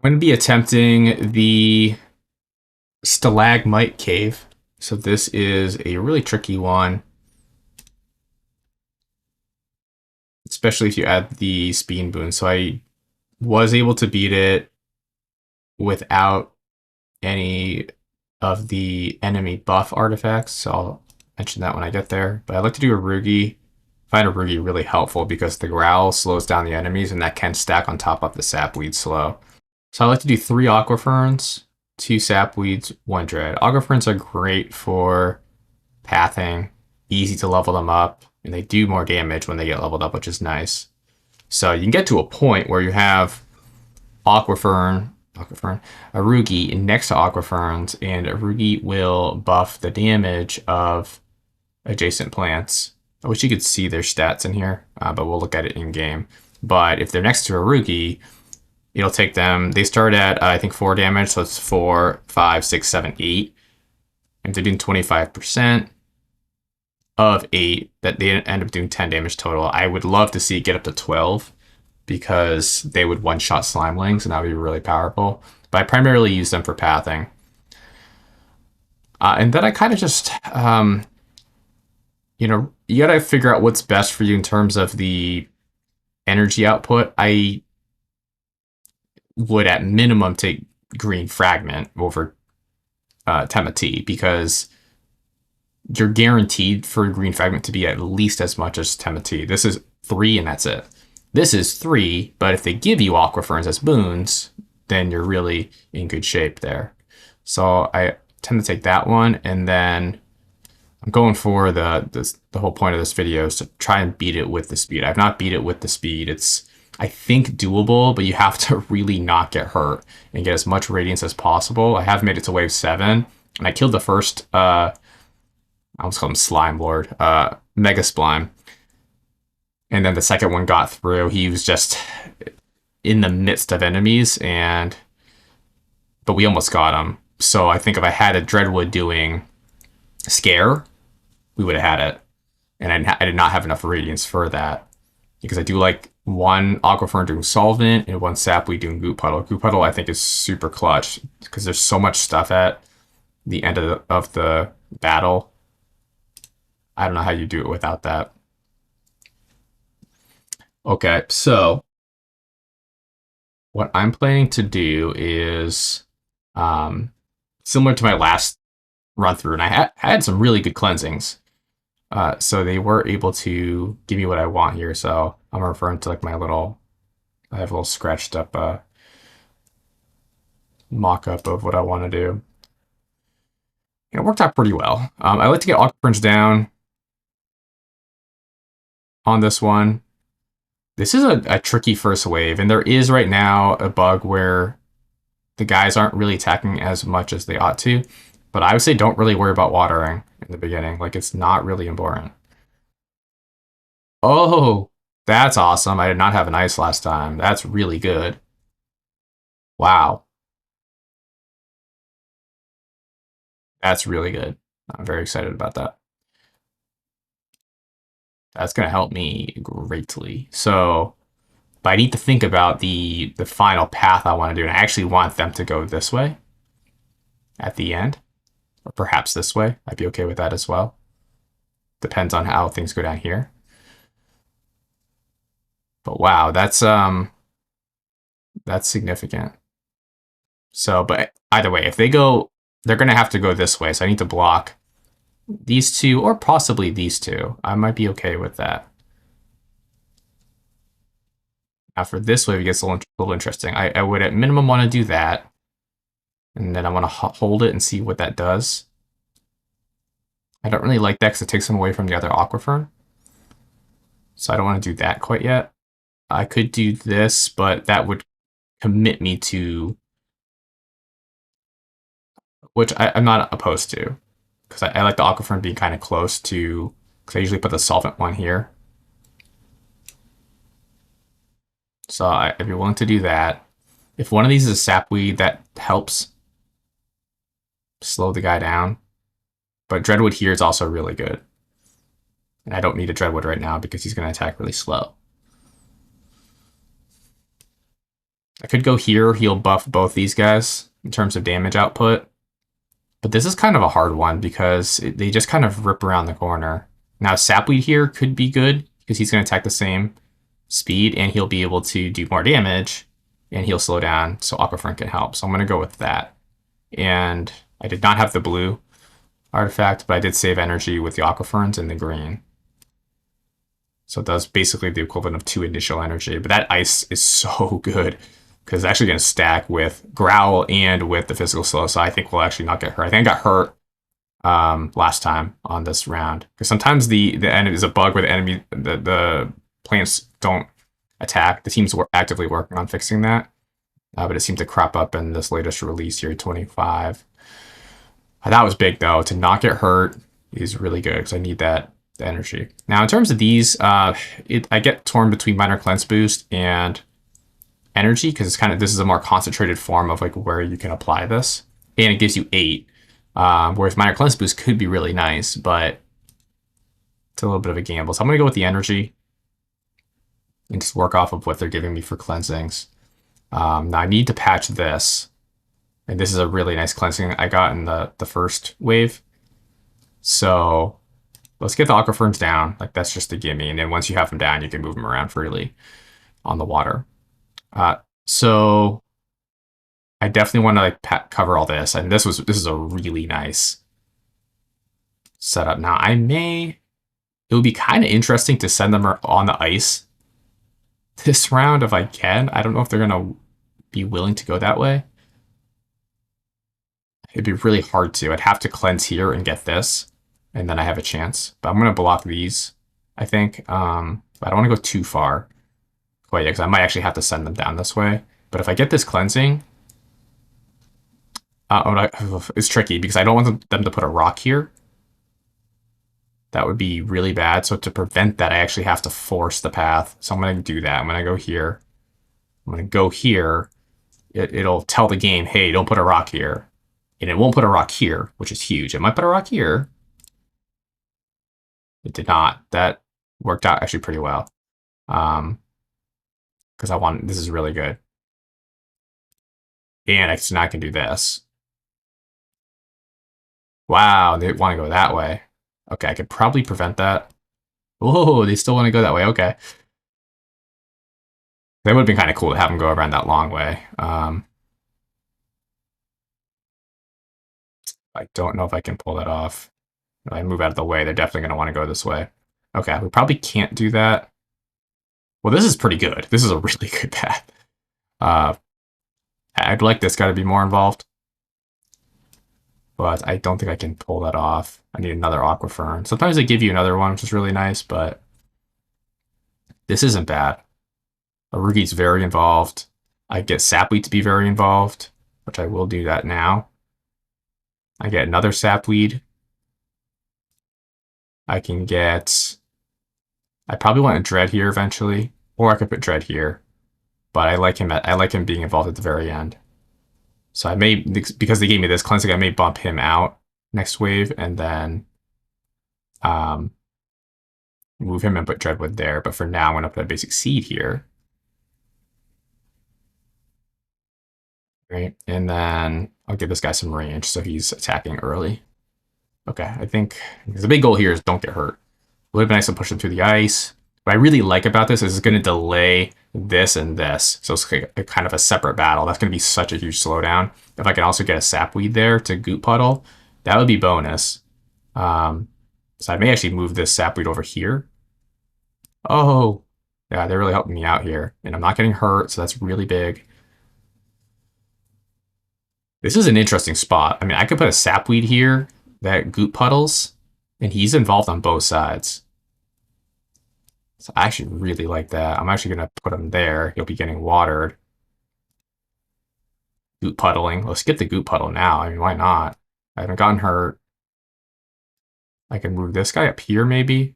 I'm going to be attempting the Stalagmite Cave. So this is a really tricky one, especially if you add the speed boon. So I was able to beat it without any of the enemy buff artifacts. So I'll mention that when I get there. But I like to do a Rugi. I find a Rugi really helpful because the growl slows down the enemies and that can stack on top of the sapweed slow. So I like to do 3 aquaferns, 2 sapweeds, 1 dread. Aquaferns are great for pathing, easy to level them up, and they do more damage when they get leveled up, which is nice. So you can get to a point where you have aquafern, Arugi next to aquaferns, and Arugi will buff the damage of adjacent plants. I wish you could see their stats in here, but we'll look at it in game. But if they're next to Arugi, it'll take them, they start at, I think, 4 damage, so it's 4, 5, 6, 7, 8. And they're doing 25% of 8, that they end up doing 10 damage total. I would love to see it get up to 12, because they would one-shot slimelings, and that would be really powerful. But I primarily use them for pathing. And then I kind of just, you gotta figure out what's best for you in terms of the energy output. I would, at minimum, take green fragment over Temati, because you're guaranteed for green fragment to be at least as much as Temati. This is 3 and that's it. This is 3, but if they give you aquaferns as boons, then you're really in good shape there. So I tend to take that one, and then I'm going for the whole point of this video is to try and beat it with the speed. I've not beat it with the speed. It's, I think, doable, but you have to really not get hurt and get as much radiance as possible. I have made it to wave 7, and I killed the first, I almost call him Slime Lord, Mega Splime. And then the second one got through. He was just in the midst of enemies, but we almost got him. So I think if I had a Dreadwood doing Scare, we would have had it. And I did not have enough Radiance for that, because I do like 1 Aquafern doing Solvent and 1 Sapweed doing Goop Puddle. Goop Puddle, I think, is super clutch, because there's so much stuff at the end of the battle. I don't know how you do it without that. Okay, so what I'm planning to do is similar to my last run through, and I had some really good cleansings. So they were able to give me what I want here. So I'm referring to like my little, I have a little scratched up mock-up of what I want to do. It worked out pretty well. I like to get Aquaferns down on this one. This is a tricky first wave, and there is right now a bug where the guys aren't really attacking as much as they ought to, but I would say don't really worry about watering in the beginning. Like, it's not really important. Oh, that's awesome. I did not have an ice last time. That's really good. Wow. That's really good. I'm very excited about that. That's going to help me greatly. So, but I need to think about the final path I want to do, and I actually want them to go this way at the end, or perhaps this way. I'd be okay with that as well. Depends on how things go down here. But wow, that's significant. So, but either way, if they go, they're going to have to go this way. So I need to block these 2, or possibly these 2. I might be okay with that. Now for this wave, it gets a little interesting. I would at minimum want to do that. And then I want to hold it and see what that does. I don't really like that because it takes them away from the other Aquafern. So I don't want to do that quite yet. I could do this, but that would commit me to, which I'm not opposed to, because I like the Aquafern being kind of close to, because I usually put the solvent one here. So I'd be willing to do that. If one of these is a sapweed, that helps slow the guy down. But Dreadwood here is also really good. And I don't need a Dreadwood right now because he's going to attack really slow. I could go here, he'll buff both these guys in terms of damage output. But this is kind of a hard one because they just kind of rip around the corner. Now Sapweed here could be good because he's going to attack the same speed and he'll be able to do more damage and he'll slow down so Aquafern can help. So I'm going to go with that. And I did not have the blue artifact, but I did save energy with the Aquaferns and the green. So it does basically the equivalent of 2 initial energy. But that ice is so good because it's actually going to stack with Growl and with the physical slow. So I think we'll actually not get hurt. I think I got hurt last time on this round because sometimes the enemy is a bug where the plants don't attack. The team's actively working on fixing that, but it seemed to crop up in this latest release here, 25. That was big though. To not get hurt is really good because I need that energy. Now in terms of these, I get torn between minor cleanse boost and energy because it's this is a more concentrated form of like where you can apply this, and it gives you 8. Whereas minor cleanse boost could be really nice, but it's a little bit of a gamble. So I'm gonna go with the energy and just work off of what they're giving me for cleansings. Now I need to patch this, and this is a really nice cleansing I got in the first wave. So let's get the Aquaferns down. Like that's just a gimme, and then once you have them down, you can move them around freely on the water. So I definitely want to like cover all this, and this is a really nice setup. Now it would be kind of interesting to send them on the ice this round if I can. I don't know if they're gonna be willing to go that way. It'd be really hard to. I'd have to cleanse here and get this, and then I have a chance. But I'm gonna block these, I think. But I don't want to go too far quite yet because I might actually have to send them down this way. But if I get this cleansing, it's tricky because I don't want them to put a rock here. That would be really bad. So to prevent that, I actually have to force the path. So I'm going to do that. I'm going to go here. I'm going to go here. It'll tell the game, hey, don't put a rock here. And it won't put a rock here, which is huge. It might put a rock here. It did not. That worked out actually pretty well. Because this is really good. And so now I can do this. Wow, they want to go that way. Okay, I could probably prevent that. Whoa, they still want to go that way. Okay. That would have been kind of cool to have them go around that long way. I don't know if I can pull that off. If I move out of the way, they're definitely going to want to go this way. Okay, we probably can't do that. Well, this is pretty good. This is a really good path. I'd like this guy to be more involved. But I don't think I can pull that off. I need another Aquafern. Sometimes they give you another one, which is really nice, but this isn't bad. Arugi's very involved. I get Sapweed to be very involved, which I will do that now. I get another Sapweed. I can get... I probably want a Dread here eventually, or I could put Dread here. But I like him being involved at the very end. So I may, because they gave me this cleansing, I may bump him out next wave and then move him and put Dreadwood there. But for now, I'm going to put a basic seed here. Right, and then I'll give this guy some range so he's attacking early. Okay, I think the big goal here is don't get hurt. It would have been nice to push him through the ice. What I really like about this is it's going to delay this and this. So it's kind of a separate battle. That's going to be such a huge slowdown. If I can also get a Sapweed there to Goop Puddle, that would be bonus. So I may actually move this Sapweed over here. Oh, yeah, they're really helping me out here. And I'm not getting hurt, so that's really big. This is an interesting spot. I mean, I could put a Sapweed here that Goop Puddles, and he's involved on both sides. So I actually really like that. I'm actually going to put him there. He'll be getting watered. Goop Puddling. Let's get the Goop Puddle now. I mean, why not? I haven't gotten hurt. I can move this guy up here, maybe.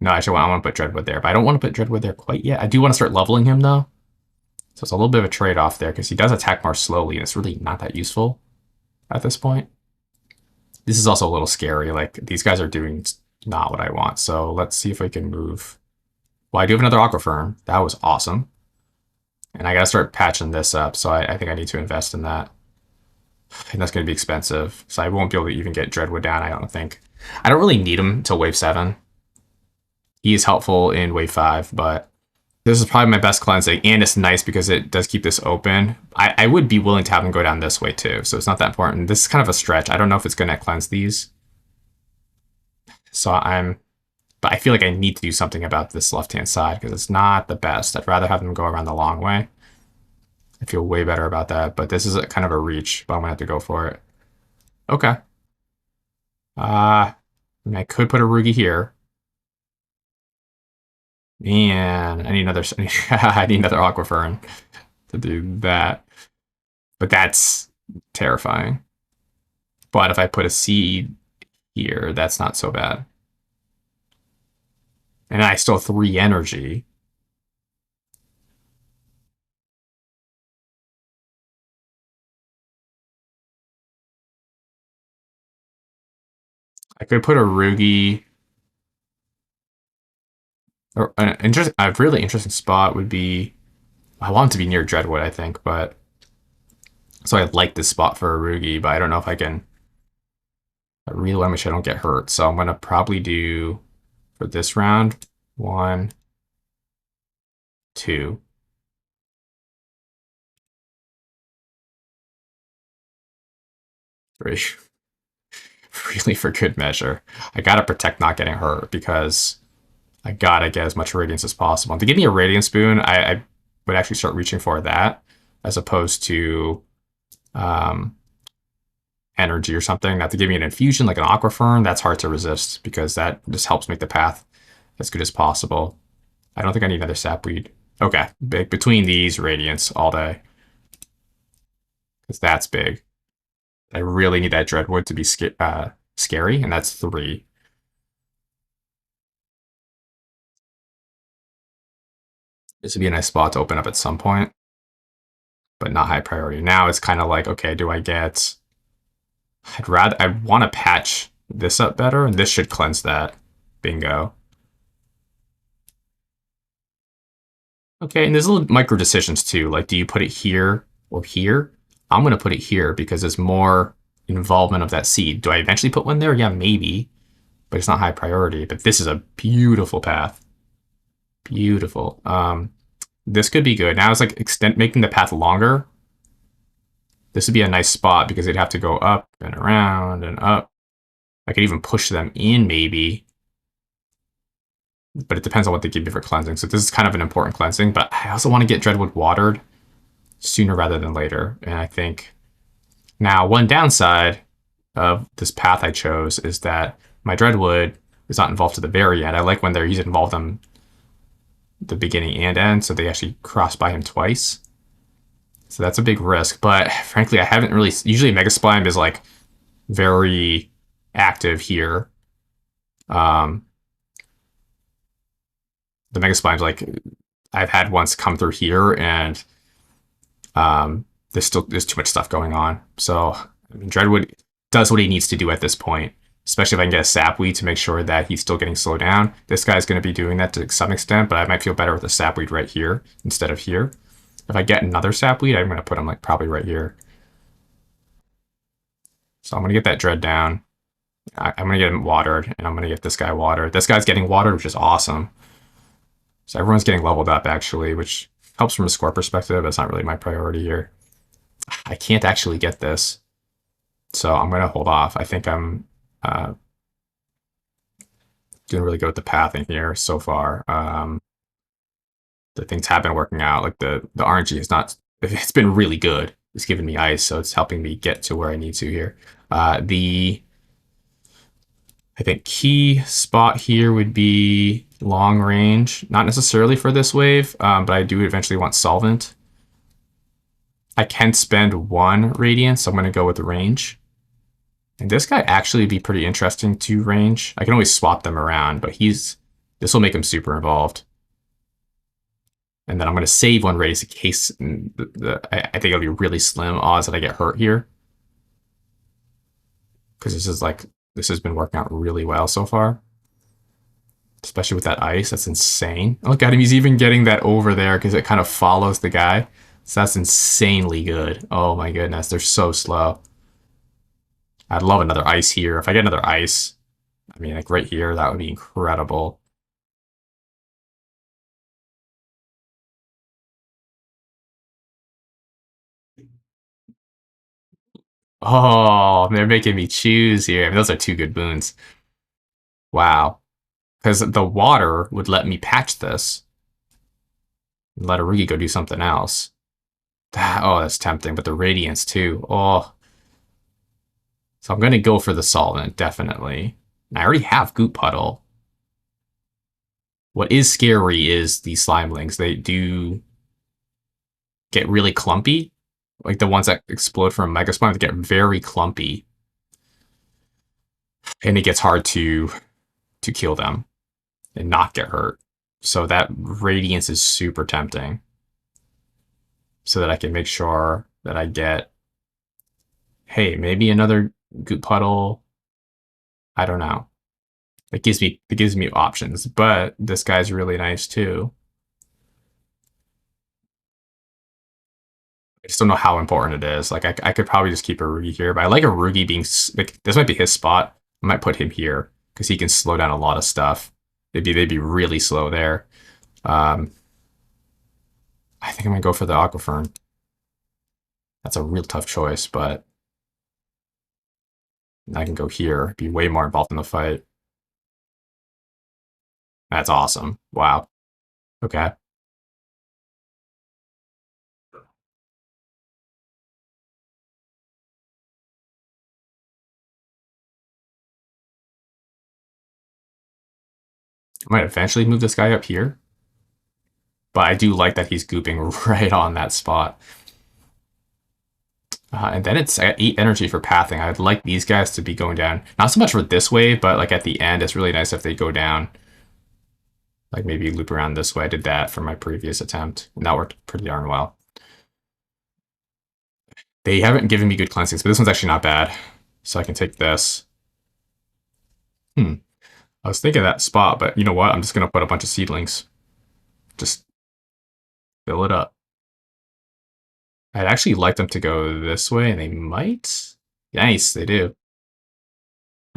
No, actually, I want to put Dreadwood there, but I don't want to put Dreadwood there quite yet. I do want to start leveling him, though. So it's a little bit of a trade-off there, because he does attack more slowly, and it's really not that useful at this point. This is also a little scary. Like, these guys are doing not what I want. So let's see if I can move. Well, I do have another Aquafern. That was awesome. And I gotta start patching this up, so I think I need to invest in that. And that's gonna be expensive, so I won't be able to even get Dreadwood down, I don't think. I don't really need him until wave 7. He is helpful in wave 5, but this is probably my best cleansing, and it's nice because it does keep this open. I would be willing to have him go down this way too, so it's not that important. This is kind of a stretch. I don't know if it's gonna cleanse these. So but I feel like I need to do something about this left-hand side because it's not the best. I'd rather have them go around the long way. I feel way better about that, but this is kind of a reach, but I'm gonna have to go for it. Okay. I I could put a Rugi here. And I need another I need another Aquafern to do that. But that's terrifying. But if I put a seed here, that's not so bad. And I still have 3 energy. I could put a Rugi. Or a really interesting spot would be. I want it to be near Dreadwood, I think, but so I like this spot for a Rugi, but I don't know if I can. I really want to make sure I don't get hurt, so I'm gonna probably do for this round 1, 2. Three. Really for good measure. I gotta protect not getting hurt because I gotta get as much radiance as possible. And to give me a radiance spoon, I would actually start reaching for that as opposed to energy or something. Now to give me an infusion like an Aquafern, that's hard to resist because that just helps make the path as good as possible. I don't think I need another sapweed. Okay, big between these radiance all day because that's big. I really need that Dreadwood to be scary, and that's 3. This would be a nice spot to open up at some point, but not high priority. Now it's kind of like, okay, do I get... I want to patch this up better, and this should cleanse that. Bingo. Okay, and there's little micro decisions too, like do you put it here or here? I'm going to put it here because there's more involvement of that seed. Do I eventually put one there? Yeah, maybe, but it's not high priority. But this is a beautiful path. Beautiful. This could be good. Now it's like making the path longer. This would be a nice spot because they'd have to go up and around and up. I could even push them in maybe. But it depends on what they give me for cleansing. So this is kind of an important cleansing, but I also want to get Dreadwood watered sooner rather than later. And I think now one downside of this path I chose is that my Dreadwood is not involved to the very end. I like when he's involved on the beginning and end, so they actually cross by him twice. So that's a big risk, but frankly, I haven't really... Usually Mega Splime is like very active here. The Mega Splime's like... I've had once come through here and there's too much stuff going on. So I mean, Dreadwood does what he needs to do at this point, especially if I can get a Sapweed to make sure that he's still getting slowed down. This guy's going to be doing that to some extent, but I might feel better with a Sapweed right here instead of here. If I get another Sapweed, I'm going to put him like probably right here. So I'm going to get that Dread down. I'm going to get him watered, and I'm going to get this guy watered. This guy's getting watered, which is awesome. So everyone's getting leveled up, actually, which helps from a score perspective. That's not really my priority here. I can't actually get this, so I'm going to hold off. I think I'm doing really good with the pathing here so far. The things have been working out. Like the RNG is not... It's been really good. It's giving me ice, so it's helping me get to where I need to here. I think key spot here would be long range. Not necessarily for this wave, but I do eventually want solvent. I can spend 1 radiance, so I'm going to go with range. And this guy actually would be pretty interesting to range. I can always swap them around, but this will make him super involved. And then I'm going to save 1 radius in case I think it'll be really slim odds that I get hurt here. Because this has been working out really well so far. especially with that ice. That's insane. Look at him. He's even getting that over there because it kind of follows the guy. So that's insanely good. Oh my goodness. They're so slow. I'd love another ice here. If I get another ice, I mean, like right here, that would be incredible. Oh, they're making me choose here. I mean, those are two good boons. Wow. Because the water would let me patch this and let Arugi go do something else. Oh, that's tempting, but the Radiance too. Oh, so I'm going to go for the solvent, definitely. I already have Goop Puddle. What is scary is these Slimelings. They do get really clumpy. Like the ones that explode from Mega Spawn, they get very clumpy. And it gets hard to kill them and not get hurt. So that Radiance is super tempting. So that I can make sure that I get, hey, maybe another Goop Puddle. I don't know. It gives me options, but this guy's really nice too. I just don't know how important it is. Like I could probably just keep Arugi here, but I like Arugi being like this might be his spot. I might put him here because he can slow down a lot of stuff. They'd be really slow there. Um, I think I'm gonna go for the Aquafern. That's a real tough choice, but I can go here. Be way more involved in the fight. That's awesome. Wow. Okay. I might eventually move this guy up here, but I do like that he's gooping right on that spot. And then it's 8 energy for pathing. I'd like these guys to be going down. Not so much for this wave, but like at the end, it's really nice if they go down. Like maybe loop around this way. I did that for my previous attempt, and that worked pretty darn well. They haven't given me good cleansings, but this one's actually not bad. So I can take this. I was thinking that spot, but you know what? I'm just going to put a bunch of seedlings. Just fill it up. I'd actually like them to go this way, and they might. Nice, they do.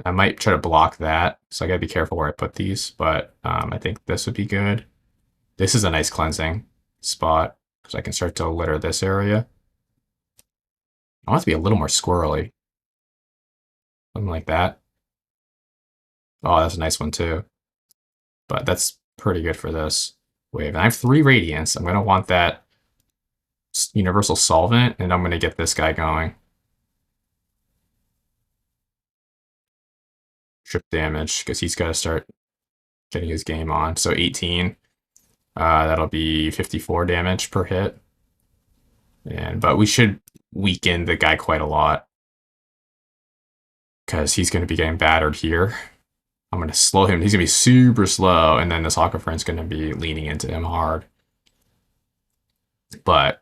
I might try to block that, so I gotta be careful where I put these, but I think this would be good. This is a nice cleansing spot, because I can start to litter this area. I want it to be a little more squirrely. Something like that. Oh, that's a nice one too. But that's pretty good for this wave. And I have 3 Radiance. I'm gonna want that Universal Solvent, and I'm gonna get this guy going. Trip damage, because he's gotta start getting his game on. So 18. That'll be 54 damage per hit. But we should weaken the guy quite a lot because he's going to be getting battered here. I'm going to slow him. He's going to be super slow, and then this Aquafern's going to be leaning into him hard. But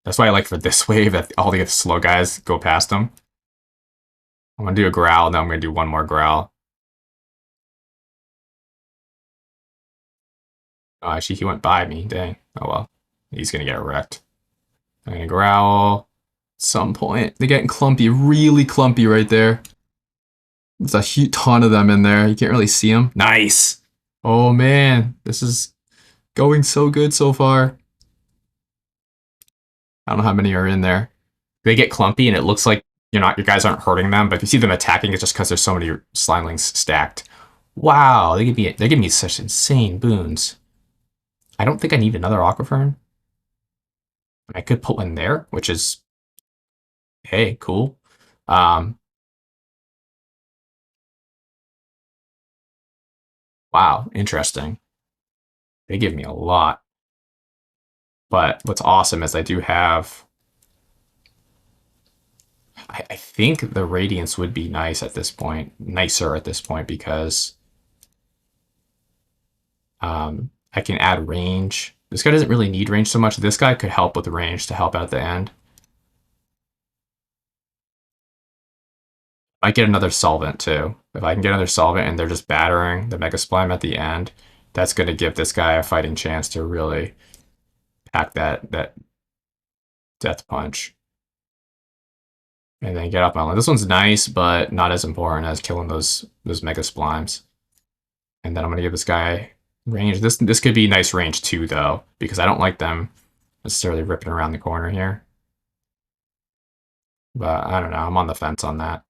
that's why I like for this wave that all the slow guys go past him. I'm going to do a growl, and then I'm going to do one more growl. Oh, actually, he went by me. Dang. Oh well. He's going to get wrecked. I'm going to growl. At some point. They're getting clumpy, really clumpy right there. There's a huge ton of them in there. You can't really see them. Nice. Oh man, this is going so good so far. I don't know how many are in there. They get clumpy and it looks like your guys aren't hurting them, but if you see them attacking, it's just because there's so many slimelings stacked. Wow, they give me such insane boons. I don't think I need another Aquafern. I could put one there, which is hey, cool. Um, wow, interesting. They give me a lot. But what's awesome is I do have. I think the Radiance would be nicer at this point, because I can add range. This guy doesn't really need range so much. This guy could help with range to help out at the end. Might get another solvent too. If I can get another solvent and they're just battering the Mega Splime at the end, that's going to give this guy a fighting chance to really pack that death punch. And then get up on. This one's nice, but not as important as killing those Mega Splimes. And then I'm gonna give this guy range. This could be nice range too, though, because I don't like them necessarily ripping around the corner here. But I don't know. I'm on the fence on that.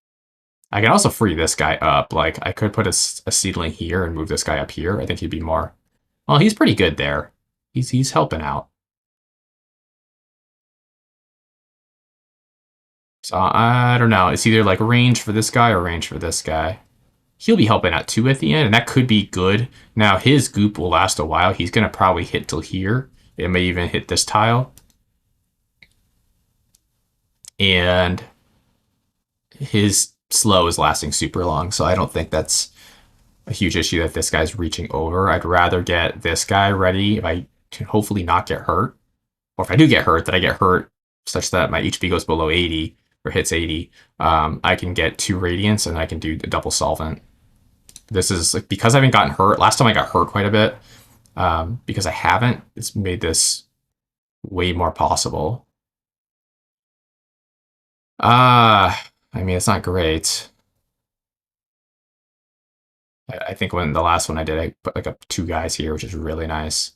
I can also free this guy up. Like I could put a seedling here and move this guy up here. I think he'd be more. Well, he's pretty good there. He's helping out. So I don't know. It's either like range for this guy or range for this guy. He'll be helping out too at the end, and that could be good. Now his goop will last a while. He's gonna probably hit till here. It may even hit this tile. And his slow is lasting super long, so I don't think that's a huge issue that this guy's reaching over. I'd rather get this guy ready if I can hopefully not get hurt. Or if I do get hurt, that I get hurt such that my HP goes below 80 or hits 80. I can get 2 Radiants and I can do the double solvent. This is like, because I haven't gotten hurt. Last time I got hurt quite a bit. Because I haven't, it's made this way more possible. I mean, it's not great. I think when the last one I did, I put like up 2 guys here, which is really nice.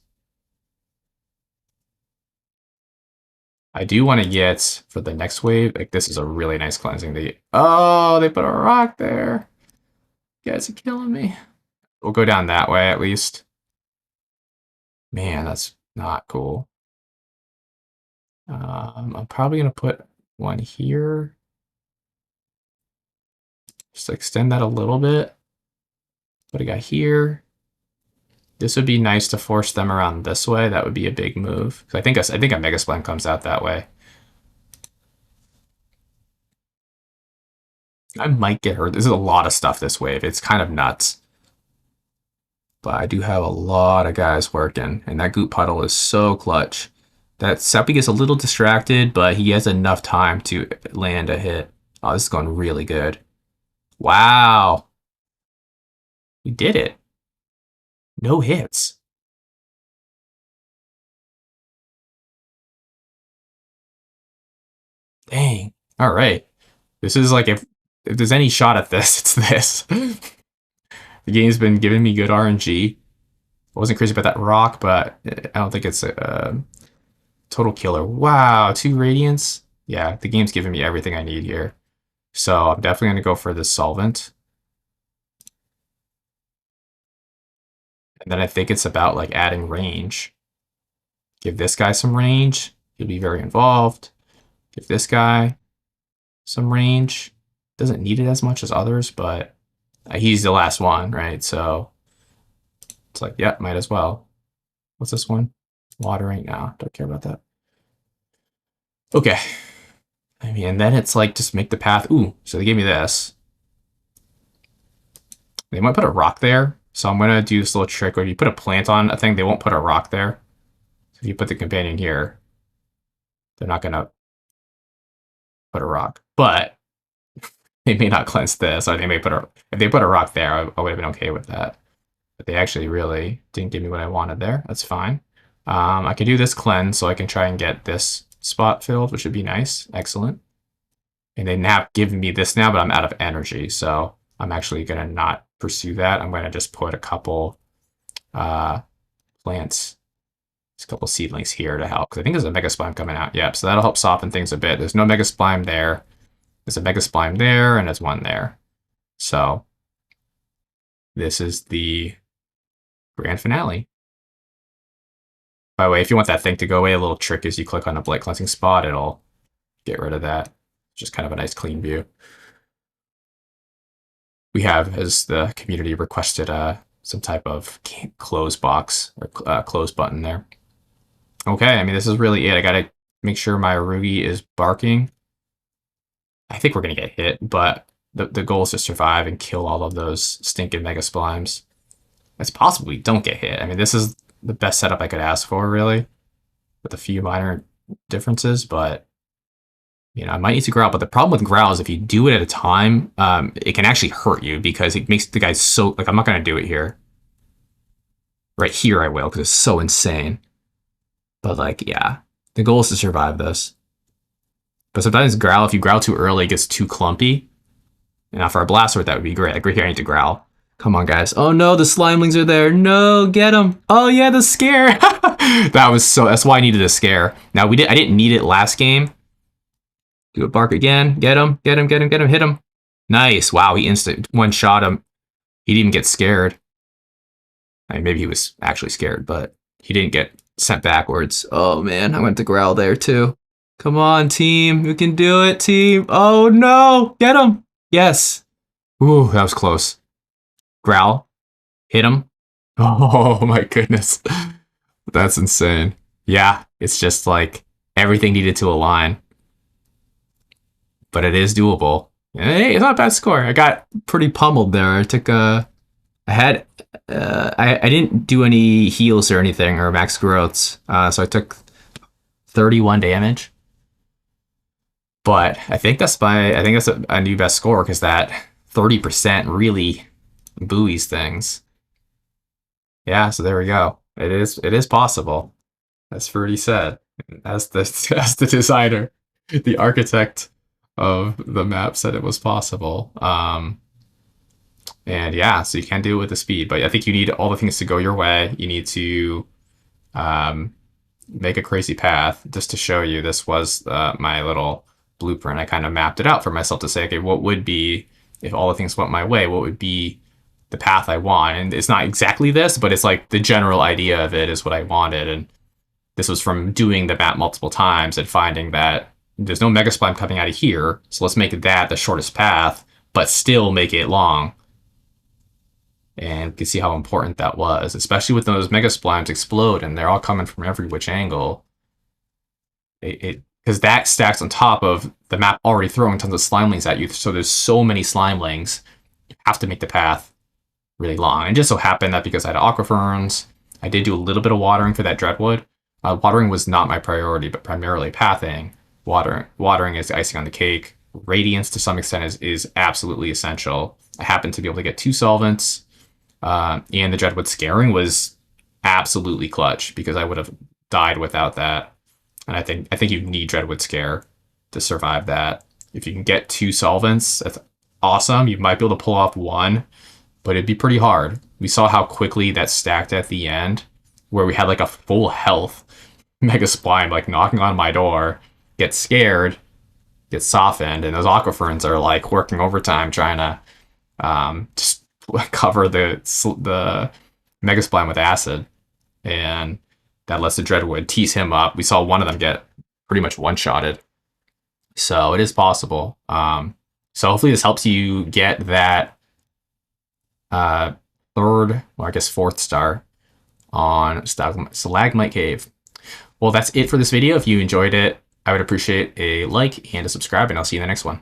I do want to get for the next wave. Like this is a really nice cleansing. Oh, they put a rock there. You guys are killing me. We'll go down that way at least. Man, that's not cool. I'm probably gonna put one here. Just extend that a little bit. Put a guy here. This would be nice to force them around this way. That would be a big move. I think a Mega Splime comes out that way. I might get hurt. This is a lot of stuff this wave. It's kind of nuts. But I do have a lot of guys working, and that Goop Puddle is so clutch. That Seppi gets a little distracted, but he has enough time to land a hit. Oh, this is going really good. Wow. We did it. No hits. Dang. All right. This is like if there's any shot at this, it's this. The game's been giving me good RNG. I wasn't crazy about that rock, but I don't think it's a total killer. Wow, 2 Radiants. Yeah, the game's giving me everything I need here. So I'm definitely going to go for this solvent. And then I think it's about like adding range. Give this guy some range. He'll be very involved. Give this guy some range. Doesn't need it as much as others, but he's the last one, right? So it's like, yeah, might as well. What's this one? Watering now. Don't care about that. Okay. I mean, and then it's like, just make the path. Ooh, so they gave me this. They might put a rock there. So I'm going to do this little trick where if you put a plant on a thing, they won't put a rock there. So if you put the companion here, they're not going to put a rock. But they may not cleanse this, or they may put if they put a rock there, I would have been okay with that. But they actually really didn't give me what I wanted there. That's fine. I can do this cleanse, so I can try and get this spot filled, which would be nice. Excellent. And they have given me this now, but I'm out of energy, so I'm actually going to not pursue that. I'm going to just put a couple plants, a couple seedlings here to help, because I think there's a Mega Splime coming out. Yep, so that'll help soften things a bit. There's no Mega Splime there. There's a Mega Splime there, and there's one there. So this is the grand finale. By the way, if you want that thing to go away, a little trick is you click on a Blight Cleansing spot, it'll get rid of that. Just kind of a nice clean view. We have, as the community requested, some type of close box or close button there. Okay, I mean, this is really it. I gotta make sure my Arugi is barking. I think we're gonna get hit, but the goal is to survive and kill all of those stinking Mega Splimes. It's possible we don't get hit. I mean, this is the best setup I could ask for, really, with a few minor differences, but You know, I might need to growl, but the problem with growl is if you do it at a time, it can actually hurt you because it makes the guy so, like, I'm not going to do it here. Right here I will because it's so insane. But like, yeah, the goal is to survive this. But sometimes growl, if you growl too early, it gets too clumpy. And now for a blast sword, that would be great. Like right here, I need to growl. Come on, guys. Oh no, the slimelings are there. No, get them. Oh yeah, the scare. That's why I needed a scare. Now I didn't need it last game. Do a bark again. Get him, get him, get him, get him, hit him. Nice. Wow, he instant one shot him. He didn't even get scared. I mean, maybe he was actually scared, but he didn't get sent backwards. Oh man, I went to growl there too. Come on, team. You can do it, team. Oh no, get him. Yes. Ooh, that was close. Growl. Hit him. Oh my goodness. That's insane. Yeah, it's just like everything needed to align. But it is doable. Hey, it's not a bad score. I got pretty pummeled there. I took I didn't do any heals or anything or max growths. So I took 31 damage. But I think that's a new best score because that 30% really buoys things. Yeah, so there we go. It is possible. As Fruity said, as the designer, the architect of the map said it was possible. And yeah, so you can do it with the speed, but I think you need all the things to go your way. You need to make a crazy path. Just to show you, this was my little blueprint. I kind of mapped it out for myself to say, okay, what would be, if all the things went my way, what would be the path I want? And it's not exactly this, but it's like the general idea of it is what I wanted. And this was from doing the map multiple times and finding that there's no mega spline coming out of here, so let's make that the shortest path, but still make it long. And you can see how important that was, especially with those mega splines explode and they're all coming from every which angle. Because that stacks on top of the map already throwing tons of slimelings at you, so there's so many slimelings, you have to make the path really long. And it just so happened that because I had aquaferns, I did do a little bit of watering for that Dreadwood. Watering was not my priority, but primarily pathing. Watering is icing on the cake. Radiance to some extent is absolutely essential. I happened to be able to get 2 solvents, and the Dreadwood scaring was absolutely clutch because I would have died without that. And I think you need Dreadwood scare to survive that. If you can get 2 solvents, that's awesome. You might be able to pull off 1, but it'd be pretty hard. We saw how quickly that stacked at the end, where we had like a full health mega spline like knocking on my door, get scared, get softened, and those aquaferns are like working overtime trying to just cover the mega spline with acid, and that lets the Dreadwood tease him up. We saw one of them get pretty much one-shotted, so it is possible. So hopefully this helps you get that 3rd, well, I guess 4th star on Stalagmite Cave. Well, that's it for this video. If you enjoyed it, I would appreciate a like and a subscribe, and I'll see you in the next one.